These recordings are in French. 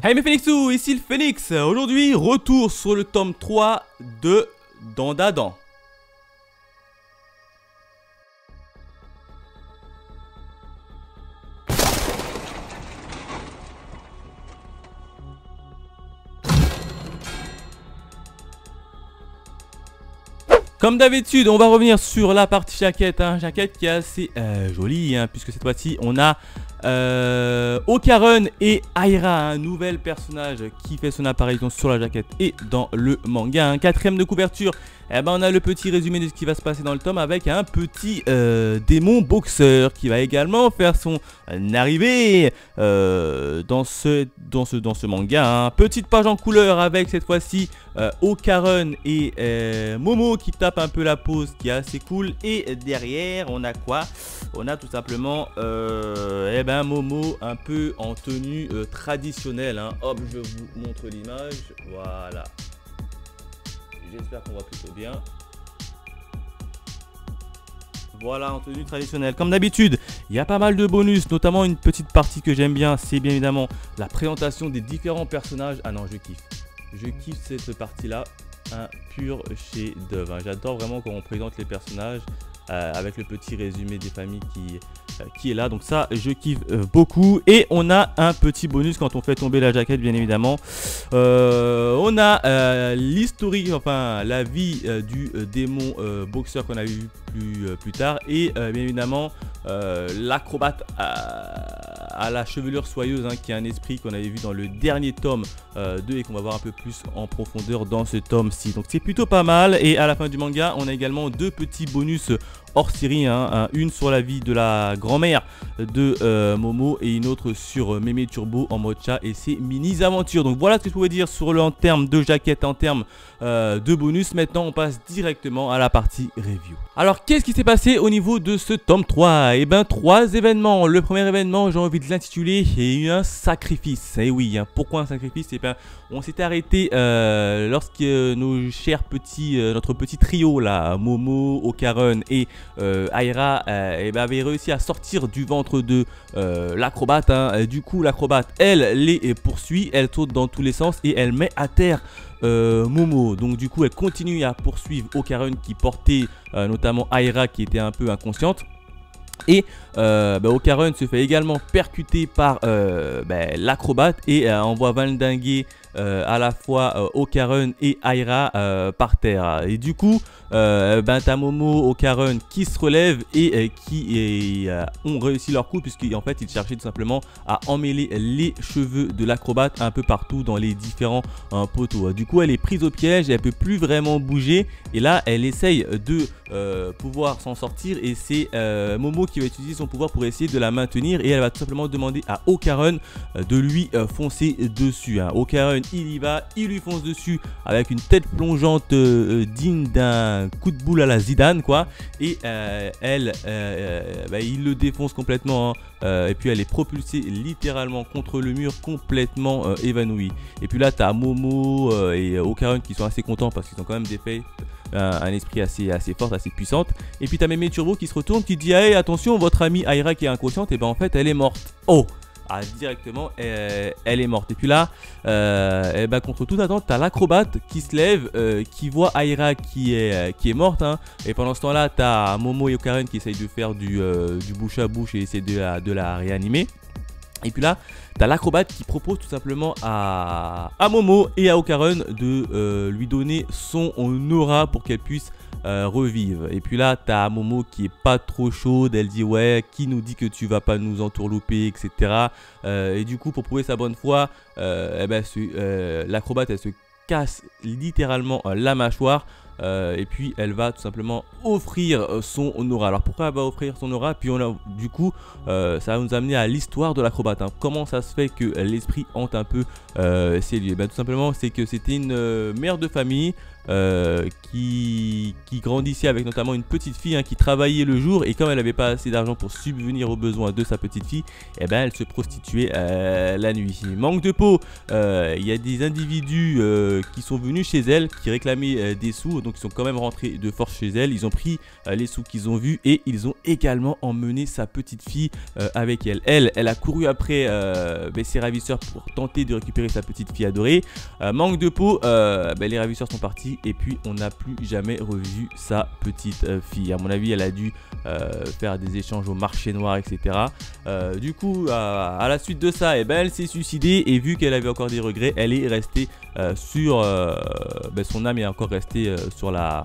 Hey mes Phoenixous, ici le Phoenix. Aujourd'hui, retour sur le tome 3 de Dandadan. Comme d'habitude, on va revenir sur la partie jaquette, jaquette qui est assez jolie, puisque cette fois-ci on a Okarun et Aira, un nouvel personnage qui fait son apparition sur la jaquette et dans le manga. Quatrième de couverture, on a le petit résumé de ce qui va se passer dans le tome avec un petit démon boxeur qui va également faire son arrivée dans ce manga. Petite page en couleur avec cette fois-ci Okarun et Momo qui tapent un peu la pose, qui est assez cool. Et derrière on a quoi? On a tout simplement Momo un peu en tenue traditionnelle. Hop, je vous montre l'image. Voilà. J'espère qu'on voit plutôt bien. Voilà, en tenue traditionnelle. Comme d'habitude, il y a pas mal de bonus, notamment une petite partie que j'aime bien, c'est bien évidemment la présentation des différents personnages. Ah non, je kiffe. Je kiffe cette partie-là. Un pur chef-d'œuvre. J'adore vraiment quand on présente les personnages avec le petit résumé des familles qui est là. Donc ça, je kiffe beaucoup. Et on a un petit bonus quand on fait tomber la jaquette, bien évidemment. On a l'historique, enfin la vie du démon boxeur qu'on a vu plus tard. Et bien évidemment, l'acrobate à la chevelure soyeuse, qui est un esprit qu'on avait vu dans le dernier tome 2 et qu'on va voir un peu plus en profondeur dans ce tome-ci. Donc c'est plutôt pas mal. Et à la fin du manga, on a également deux petits bonus hors série, une sur la vie de la grand-mère de Momo et une autre sur Mémé Turbo en mode chat et ses mini-aventures. Donc voilà ce que je pouvais dire sur en termes de jaquette, en termes de bonus. Maintenant on passe directement à la partie review. Alors qu'est-ce qui s'est passé au niveau de ce tome 3? Et ben 3 événements. Le premier événement, j'ai envie de l'intituler, est un sacrifice. Et oui, pourquoi un sacrifice? Et ben on s'était arrêté lorsque nos chers petits, notre petit trio là, Momo, Okarun et Aira avait réussi à sortir du ventre de l'acrobate. Du coup l'acrobate elle les poursuit, elle saute dans tous les sens et elle met à terre Momo. Donc du coup elle continue à poursuivre Okarun qui portait notamment Aira qui était un peu inconsciente. Et Okarun se fait également percuter par l'acrobate et envoie valdinguer à la fois Okarun et Aira par terre. Et du coup, t'as Momo, Okarun qui se relèvent et qui ont réussi leur coup, puisqu'en fait ils cherchaient tout simplement à emmêler les cheveux de l'acrobate un peu partout dans les différents poteaux. Du coup elle est prise au piège, elle peut plus vraiment bouger et là elle essaye de pouvoir s'en sortir et c'est Momo qui va utiliser son pouvoir pour essayer de la maintenir et elle va tout simplement demander à Okarun de lui foncer dessus. Okarun il y va, il lui fonce dessus avec une tête plongeante digne d'un coup de boule à la Zidane quoi. Et il le défonce complètement et puis elle est propulsée littéralement contre le mur, complètement évanouie. Et puis là tu as Momo et Okarun qui sont assez contents parce qu'ils ont quand même défait un esprit assez forte, assez puissante. Et puis tu as Mémé Turbo qui se retourne, qui dit hey, attention, votre amie Aira qui est inconsciente, et ben en fait elle est morte. Oh, directement elle est morte. Et puis là contre toute attente t'as l'acrobate qui se lève, qui voit Aira qui est morte, et pendant ce temps là t'as Momo et Okarun qui essayent de faire du bouche à bouche et essayer de la réanimer. Et puis là t'as l'acrobate qui propose tout simplement à Momo et à Okarun de lui donner son aura pour qu'elle puisse revivre. Et puis là t'as Momo qui est pas trop chaude, elle dit ouais, qui nous dit que tu vas pas nous entourlouper, etc. Et du coup pour prouver sa bonne foi, l'acrobate elle se casse littéralement la mâchoire. Et puis elle va tout simplement offrir son aura. Alors pourquoi elle va offrir son aura? Puis du coup ça va nous amener à l'histoire de l'acrobate. Comment ça se fait que l'esprit hante un peu ces lieux? Tout simplement c'est que c'était une mère de famille qui grandissait avec notamment une petite fille hein, qui travaillait le jour, et comme elle n'avait pas assez d'argent pour subvenir aux besoins de sa petite fille, et ben elle se prostituait la nuit. Manque de peau, il y a des individus qui sont venus chez elle, qui réclamaient des sous, donc ils sont quand même rentrés de force chez elle, ils ont pris les sous qu'ils ont vus et ils ont également emmené sa petite fille avec elle. Elle a couru après ses ravisseurs pour tenter de récupérer sa petite fille adorée. Manque de peau, les ravisseurs sont partis et puis on n'a plus jamais revu sa petite fille. À mon avis, elle a dû faire des échanges au marché noir, etc. Du coup, à la suite de ça, elle s'est suicidée, et vu qu'elle avait encore des regrets, elle est restée sur son âme est encore restée sur la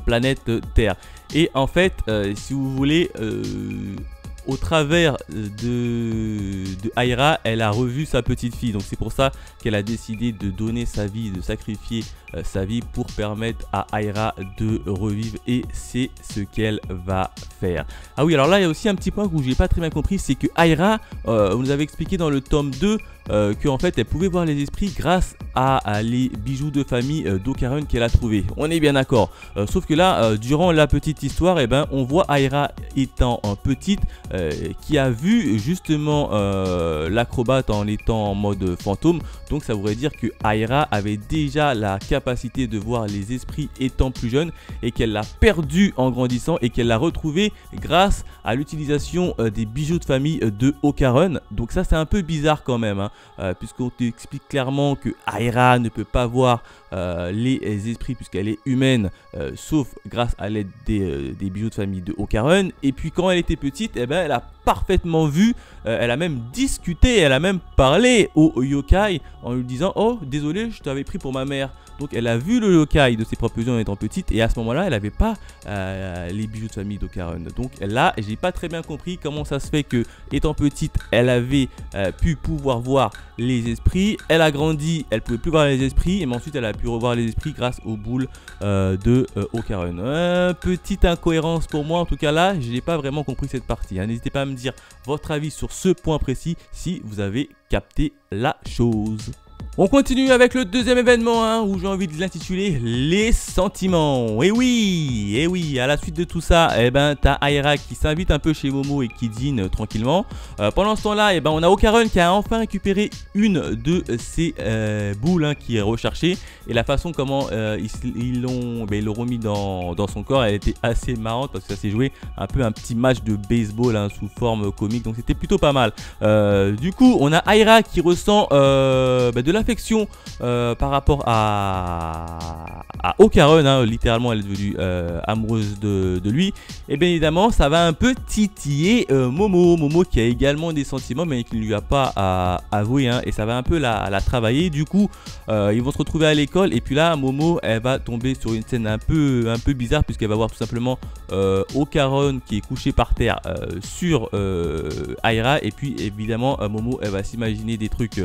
planète Terre. Et en fait, si vous voulez, au travers de Aira, elle a revu sa petite fille. Donc c'est pour ça qu'elle a décidé de donner sa vie, de sacrifier sa vie pour permettre à Aira de revivre, et c'est ce qu'elle va faire. Ah oui, alors là il y a aussi un petit point où j'ai pas très bien compris, c'est que Aira, on nous avait expliqué dans le tome 2 qu'en fait elle pouvait voir les esprits grâce à les bijoux de famille d'Okarun qu'elle a trouvé. On est bien d'accord. Sauf que là, durant la petite histoire, on voit Aira étant petite, qui a vu justement l'acrobate en étant en mode fantôme. Donc ça voudrait dire que Aira avait déjà la capacité de voir les esprits étant plus jeune, et qu'elle l'a perdu en grandissant, et qu'elle l'a retrouvé grâce à l'utilisation des bijoux de famille de Okarun. Donc ça c'est un peu bizarre quand même, hein, puisqu'on t'explique clairement que Aira ne peut pas voir les esprits puisqu'elle est humaine, sauf grâce à l'aide des bijoux de famille de Okarun. Et puis quand elle était petite, elle a parfaitement vu, elle a même discuté, elle a même parlé au yokai en lui disant: oh désolé, je t'avais pris pour ma mère. Donc elle a vu le yokai de ses propres yeux en étant petite, et à ce moment là elle n'avait pas les bijoux de famille d'Okarun. Donc là j'ai pas très bien compris comment ça se fait que, étant petite, elle avait pu pouvoir voir les esprits. Elle a grandi, elle pouvait plus voir les esprits, mais ensuite elle a pu revoir les esprits grâce aux boules de Okarun. Petite incohérence pour moi, en tout cas là je n'ai pas vraiment compris cette partie, hein. N'hésitez pas à me dire votre avis sur ce point précis si vous avez capté la chose. On continue avec le deuxième événement, hein, où j'ai envie de l'intituler les sentiments. Et oui, à la suite de tout ça, t'as Aira qui s'invite un peu chez Momo et qui dîne tranquillement. Pendant ce temps-là, on a Okarun qui a enfin récupéré une de ses boules, hein, qui est recherchée. Et la façon comment ils l'ont remis dans son corps, elle était assez marrante parce que ça s'est joué un peu un petit match de baseball, hein, sous forme comique. Donc c'était plutôt pas mal. Du coup, on a Aira qui ressent de l'affection par rapport à Okarun, hein. Littéralement elle est devenue amoureuse de lui, et bien évidemment ça va un peu titiller Momo qui a également des sentiments mais qui ne lui a pas avoué, hein, et ça va un peu la travailler. Du coup ils vont se retrouver à l'école, et puis là Momo elle va tomber sur une scène un peu bizarre, puisqu'elle va voir tout simplement Okarun qui est couché par terre sur Aira, et puis évidemment Momo elle va s'imaginer des trucs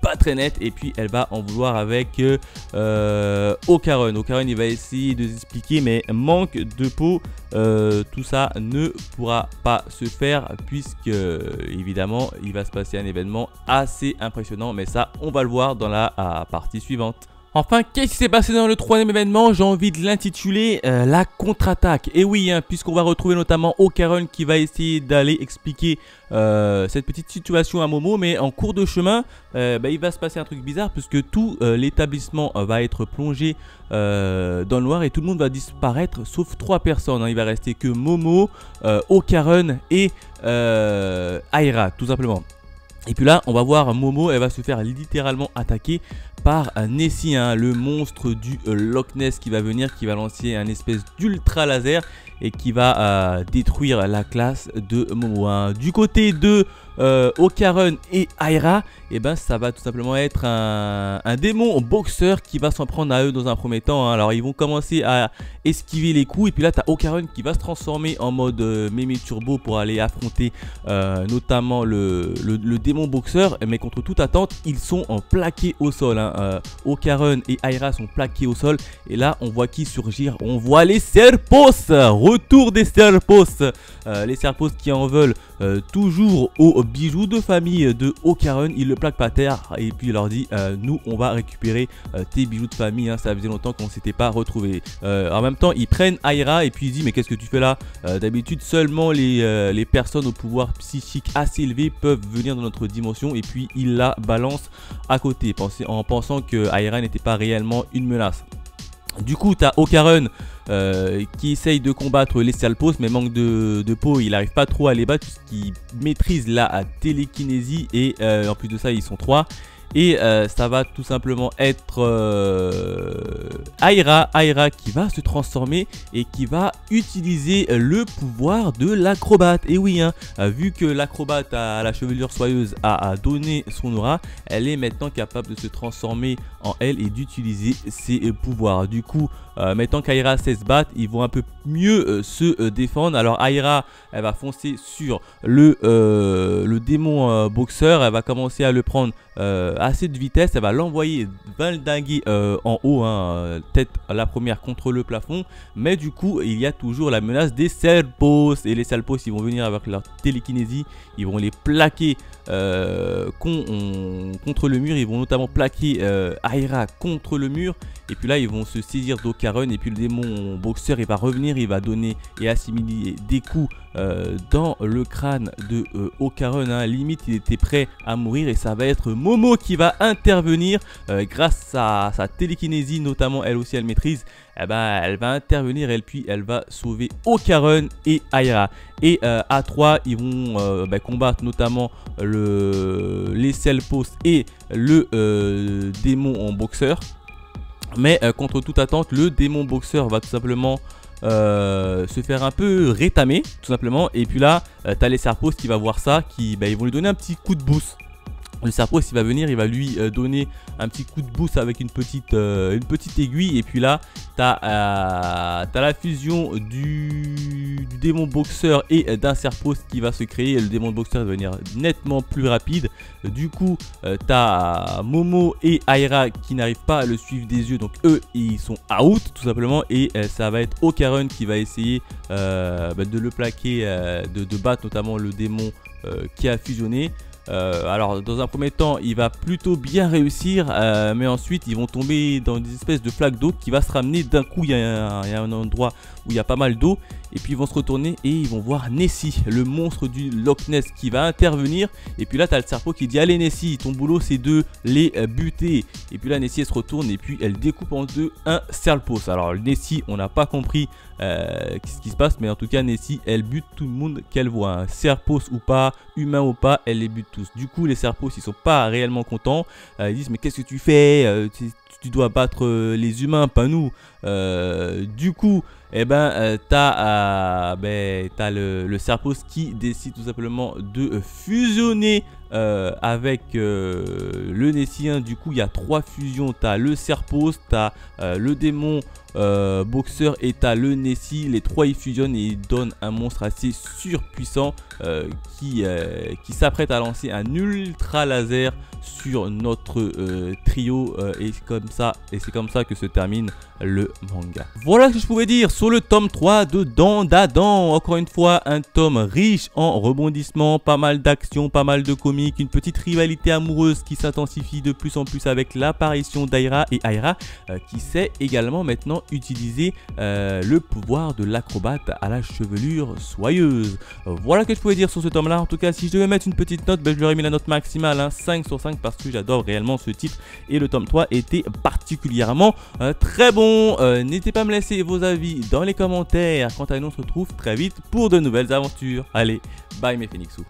pas très nets, et puis elle va en vouloir avec Okarun. Okarun il va essayer de s'expliquer, mais manque de peau, tout ça ne pourra pas se faire, puisque évidemment il va se passer un événement assez impressionnant, mais ça on va le voir dans la partie suivante. Enfin, qu'est-ce qui s'est passé dans le troisième événement? J'ai envie de l'intituler la contre-attaque. Et oui, hein, puisqu'on va retrouver notamment Okarun qui va essayer d'aller expliquer cette petite situation à Momo, mais en cours de chemin, il va se passer un truc bizarre, puisque tout l'établissement va être plongé dans le noir, et tout le monde va disparaître sauf 3 personnes, hein. Il va rester que Momo, Okarun et Aira, tout simplement. Et puis là, on va voir Momo, elle va se faire littéralement attaquer par Nessie, hein, le monstre du Loch Ness qui va venir, qui va lancer un espèce d'ultra laser et qui va détruire la classe de Momo, hein. Du côté de Okarun et Aira, ça va tout simplement être un démon boxeur qui va s'en prendre à eux dans un premier temps, hein. Alors ils vont commencer à esquiver les coups, et puis là tu as Okarun qui va se transformer en mode mémé turbo pour aller affronter notamment le démon boxeur, mais contre toute attente ils sont plaqués au sol, hein. Okarun et Aira sont plaqués au sol, et là on voit qui surgir? On voit les Serpos retour des Serpos. Les Serpos qui en veulent toujours aux bijoux de famille de Ocaron. Il le plaque par terre et puis il leur dit nous on va récupérer tes bijoux de famille, hein, ça faisait longtemps qu'on s'était pas retrouvé. En même temps ils prennent Aira et puis ils disent mais qu'est-ce que tu fais là? D'habitude seulement les personnes au pouvoir psychique assez élevé peuvent venir dans notre dimension, et puis il la balance à côté en pensant que Aira n'était pas réellement une menace. Du coup, tu as Ocaron qui essaye de combattre les Serpos, mais manque de peau, il n'arrive pas trop à les battre puisqu'il maîtrise la télékinésie et en plus de ça, ils sont 3. Et ça va tout simplement être Aira qui va se transformer et qui va utiliser le pouvoir de l'acrobate. Et oui, hein, vu que l'acrobate à la chevelure soyeuse a donné son aura, elle est maintenant capable de se transformer en elle et d'utiliser ses pouvoirs. Du coup, maintenant qu'Aira sait se battre, ils vont un peu mieux se défendre. Alors Aira, elle va foncer sur le démon boxeur, elle va commencer à le prendre assez de vitesse, elle va l'envoyer valdinguer en haut, hein, tête la première contre le plafond, mais du coup il y a toujours la menace des Serpos, et les Serpos ils vont venir avec leur télékinésie, ils vont les plaquer contre le mur, ils vont notamment plaquer Aira contre le mur, et puis là ils vont se saisir d'Ocaron, et puis le démon boxeur il va revenir, il va donner et assimiler des coups dans le crâne de Ocaron, hein. Limite il était prêt à mourir, et ça va être Momo qui va intervenir grâce à sa télékinésie, notamment elle aussi elle maîtrise. Eh ben, elle va intervenir et puis elle va sauver Ocaron et Aira. Et à 3 ils vont combattre notamment les Serpos et le démon en boxeur. Mais contre toute attente, le démon boxeur va tout simplement se faire un peu rétamer, tout simplement. Et puis là, tu as les Serpos qui va voir ça, ils vont lui donner un petit coup de boost. Le Serpos il va venir, il va lui donner un petit coup de boost avec une petite aiguille. Et puis là, tu as la fusion du démon boxeur et d'un Serpos qui va se créer. Le démon boxeur va devenir nettement plus rapide. Du coup, tu as Momo et Aira qui n'arrivent pas à le suivre des yeux. Donc eux, ils sont out tout simplement. Et ça va être Ocaron qui va essayer de le plaquer, de battre notamment le démon qui a fusionné. Alors dans un premier temps il va plutôt bien réussir, mais ensuite ils vont tomber dans des espèces de flaques d'eau qui va se ramener d'un coup. Il y a un endroit où il y a pas mal d'eau, et puis ils vont se retourner et ils vont voir Nessie, le monstre du Loch Ness, qui va intervenir. Et puis là tu as le Serpos qui dit allez Nessie, ton boulot c'est de les buter. Et puis là Nessie elle se retourne et puis elle découpe en deux un Serpos. Alors Nessie, on n'a pas compris ce qui se passe, mais en tout cas Nessie elle bute tout le monde qu'elle voit, hein. Serpos ou pas, humain ou pas, elle les bute tous. Du coup les Serpos ils sont pas réellement contents, ils disent mais qu'est-ce que tu fais, tu dois battre les humains, pas nous. Du coup t'as le Serpos qui décide tout simplement de fusionner avec le Nessien. Du coup il y a 3 fusions, t'as le Serpos, t'as le démon boxeur et t'as le Nessie. Les 3 ils fusionnent et ils donnent un monstre assez surpuissant qui s'apprête à lancer un ultra laser sur notre trio, et c'est comme ça que se termine le manga. Voilà ce que je pouvais dire sur le tome 3 de Dandadan. Encore une fois un tome riche en rebondissements, pas mal d'action, pas mal de comiques, une petite rivalité amoureuse qui s'intensifie de plus en plus avec l'apparition d'Aira, et Aira qui sait également maintenant utiliser le pouvoir de l'acrobate à la chevelure soyeuse. Voilà ce que je pouvais dire sur ce tome là. En tout cas si je devais mettre une petite note, je lui aurais mis la note maximale, hein, 5 sur 5, parce que j'adore réellement ce titre et le tome 3 était particulièrement très bon. N'hésitez pas à me laisser vos avis dans les commentaires. Quant à nous on se retrouve très vite pour de nouvelles aventures. Allez, bye mes Phoenixous.